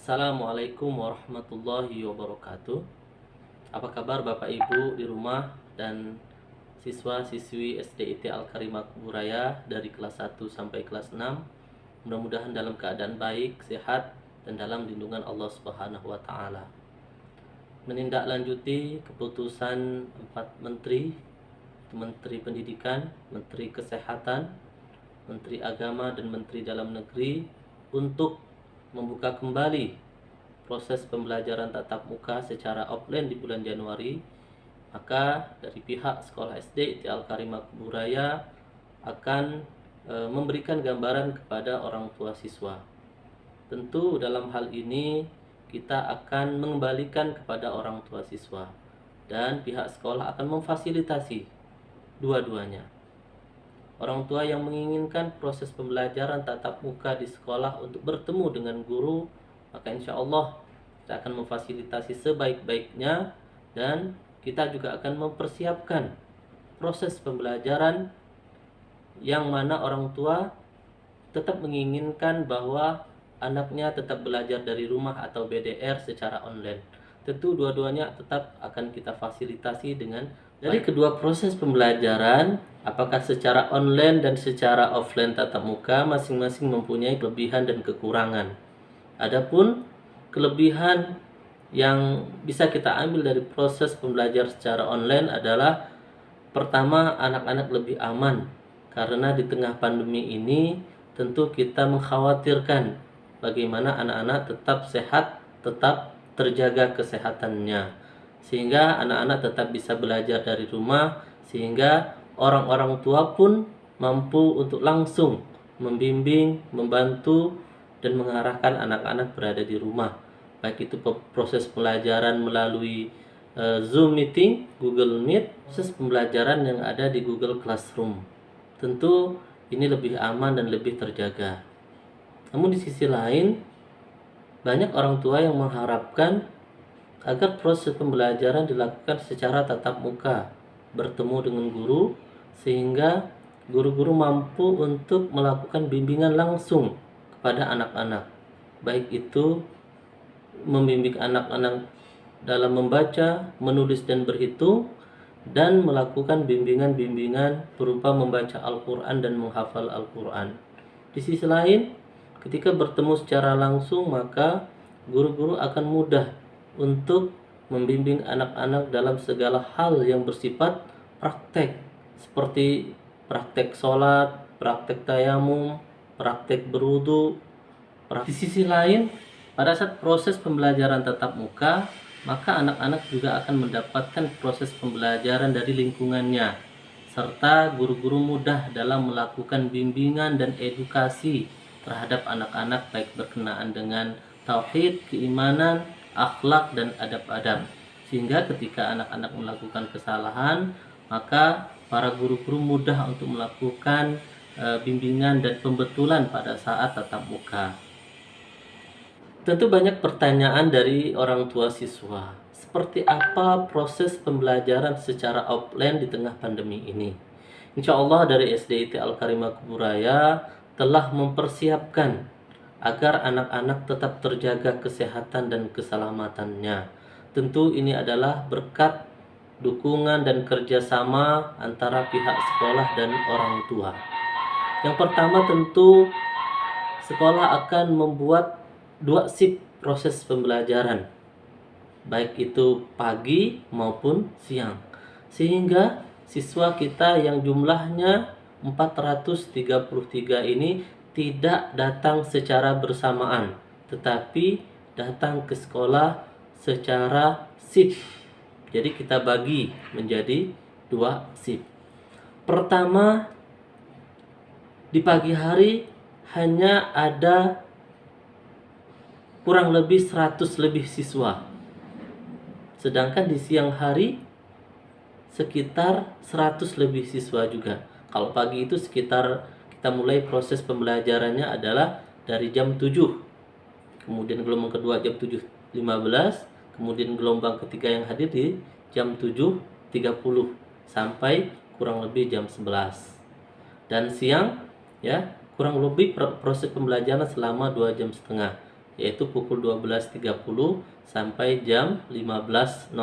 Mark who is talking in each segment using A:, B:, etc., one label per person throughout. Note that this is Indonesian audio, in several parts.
A: Assalamualaikum warahmatullahi wabarakatuh. Apa kabar Bapak Ibu di rumah dan siswa-siswi SDIT Al-Karimah Kuburaya dari kelas 1 sampai kelas 6? Mudah-mudahan dalam keadaan baik, sehat, dan dalam lindungan Allah Subhanahu wa taala. Menindaklanjuti keputusan 4 menteri, Menteri Pendidikan, Menteri Kesehatan, Menteri Agama, dan Menteri Dalam Negeri untuk membuka kembali proses pembelajaran tatap muka secara offline di bulan Januari, maka dari pihak sekolah SD ITI Al-Karimah Kuburaya akan memberikan gambaran kepada orang tua siswa. Tentu dalam hal ini kita akan mengembalikan kepada orang tua siswa dan pihak sekolah akan memfasilitasi dua-duanya. Orang tua yang menginginkan proses pembelajaran tatap muka di sekolah untuk bertemu dengan guru, maka insya Allah kita akan memfasilitasi sebaik-baiknya dan kita juga akan mempersiapkan proses pembelajaran yang mana orang tua tetap menginginkan bahwa anaknya tetap belajar dari rumah atau BDR secara online. Tentu dua-duanya tetap akan kita fasilitasi dengan dari kedua proses pembelajaran, apakah secara online dan secara offline tatap muka, masing-masing mempunyai kelebihan dan kekurangan. Adapun kelebihan yang bisa kita ambil dari proses pembelajaran secara online adalah pertama, anak-anak lebih aman karena di tengah pandemi ini tentu kita mengkhawatirkan bagaimana anak-anak tetap sehat, tetap terjaga kesehatannya, sehingga anak-anak tetap bisa belajar dari rumah, sehingga orang-orang tua pun mampu untuk langsung membimbing, membantu, dan mengarahkan anak-anak berada di rumah, baik itu proses pembelajaran melalui Zoom meeting, Google Meet, proses pembelajaran yang ada di Google Classroom. Tentu ini lebih aman dan lebih terjaga. Namun di sisi lain, banyak orang tua yang mengharapkan agar proses pembelajaran dilakukan secara tatap muka, bertemu dengan guru, sehingga guru-guru mampu untuk melakukan bimbingan langsung kepada anak-anak, baik itu membimbing anak-anak dalam membaca, menulis, dan berhitung, dan melakukan bimbingan-bimbingan berupa membaca Al-Quran dan menghafal Al-Quran. Di sisi lain, ketika bertemu secara langsung, maka guru-guru akan mudah untuk membimbing anak-anak dalam segala hal yang bersifat praktek, seperti praktek sholat, praktek tayamum, praktek berwudu. Di sisi lain, pada saat proses pembelajaran tatap muka, maka anak-anak juga akan mendapatkan proses pembelajaran dari lingkungannya, serta guru-guru mudah dalam melakukan bimbingan dan edukasi terhadap anak-anak, baik berkenaan dengan tauhid, keimanan, akhlak, dan adab-adab, sehingga ketika anak-anak melakukan kesalahan, maka para guru-guru mudah untuk melakukan bimbingan dan pembetulan pada saat tatap muka. Tentu banyak pertanyaan dari orang tua siswa, seperti apa proses pembelajaran secara offline di tengah pandemi ini? Insya Allah dari SDIT Al-Karimah Kuburaya telah mempersiapkan agar anak-anak tetap terjaga kesehatan dan keselamatannya. Tentu ini adalah berkat dukungan dan kerjasama antara pihak sekolah dan orang tua. Yang pertama, tentu sekolah akan membuat 2 shift proses pembelajaran, baik itu pagi maupun siang, sehingga siswa kita yang jumlahnya 433 ini tidak datang secara bersamaan, tetapi datang ke sekolah secara shift. Jadi kita bagi menjadi 2 shift. Pertama, di pagi hari hanya ada kurang lebih 100 lebih siswa, sedangkan di siang hari sekitar 100 lebih siswa juga. Kalau pagi itu sekitar kita mulai proses pembelajarannya adalah dari jam 7, kemudian gelombang kedua jam 7.15, kemudian gelombang ketiga yang hadir di jam 7.30 sampai kurang lebih jam 11. Dan siang ya kurang lebih proses pembelajaran selama 2,5 jam. yaitu pukul 12.30 sampai jam 15.00.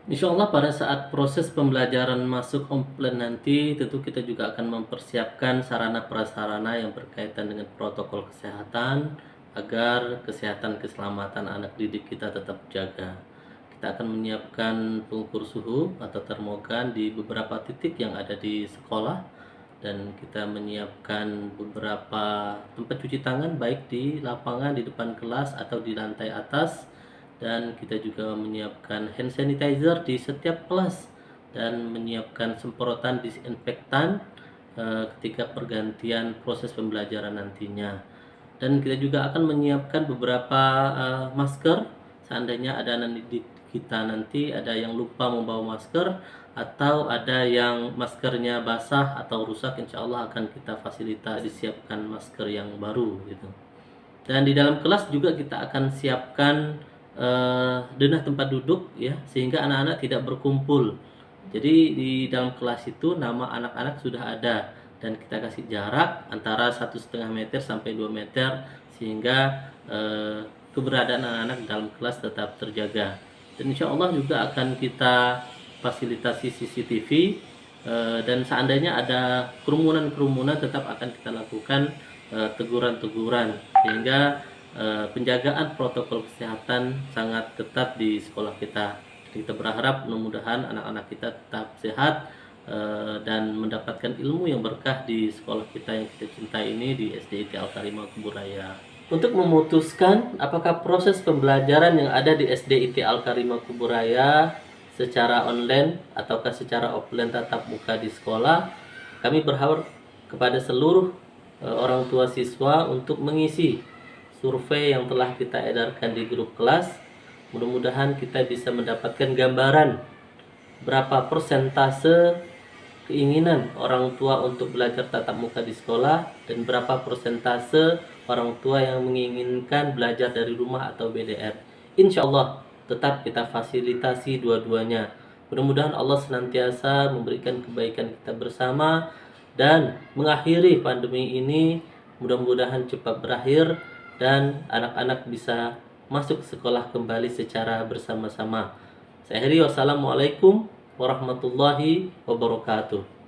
A: Insya Allah pada saat proses pembelajaran masuk offline nanti tentu kita juga akan mempersiapkan sarana prasarana yang berkaitan dengan protokol kesehatan agar kesehatan keselamatan anak didik kita tetap terjaga. Kita akan menyiapkan pengukur suhu atau termogan di beberapa titik yang ada di sekolah, dan kita menyiapkan beberapa tempat cuci tangan baik di lapangan, di depan kelas atau di lantai atas. Dan kita juga menyiapkan hand sanitizer di setiap kelas dan menyiapkan semprotan disinfektan ketika pergantian proses pembelajaran nantinya. Dan kita juga akan menyiapkan beberapa masker seandainya ada anak didik kita nanti ada yang lupa membawa masker atau ada yang maskernya basah atau rusak, insya Allah akan kita fasilitasi disiapkan masker yang baru gitu. Dan di dalam kelas juga kita akan siapkan denah tempat duduk ya, sehingga anak-anak tidak berkumpul. Jadi di dalam kelas itu nama anak-anak sudah ada dan kita kasih jarak antara 1,5 meter sampai 2 meter sehingga keberadaan anak-anak dalam kelas tetap terjaga. Dan insya Allah juga akan kita fasilitasi CCTV, dan seandainya ada kerumunan-kerumunan tetap akan kita lakukan teguran-teguran sehingga penjagaan protokol kesehatan sangat ketat di sekolah kita. Kita berharap mudah-mudahan anak-anak kita tetap sehat dan mendapatkan ilmu yang berkah di sekolah kita yang kita cintai ini, di SDIT Al-Karimah Kuburaya. Untuk memutuskan apakah proses pembelajaran yang ada di SDIT Al-Karimah Kuburaya secara online ataukah secara offline tatap muka di sekolah, kami berharap kepada seluruh orang tua siswa untuk mengisi survei yang telah kita edarkan di grup kelas. Mudah-mudahan kita bisa mendapatkan gambaran berapa persentase keinginan orang tua untuk belajar tatap muka di sekolah dan berapa persentase orang tua yang menginginkan belajar dari rumah atau BDR. Insya Allah tetap kita fasilitasi dua-duanya. Mudah-mudahan Allah senantiasa memberikan kebaikan kita bersama dan mengakhiri pandemi ini mudah-mudahan cepat berakhir dan anak-anak bisa masuk sekolah kembali secara bersama-sama. Saya akhiri, wassalamualaikum warahmatullahi wabarakatuh.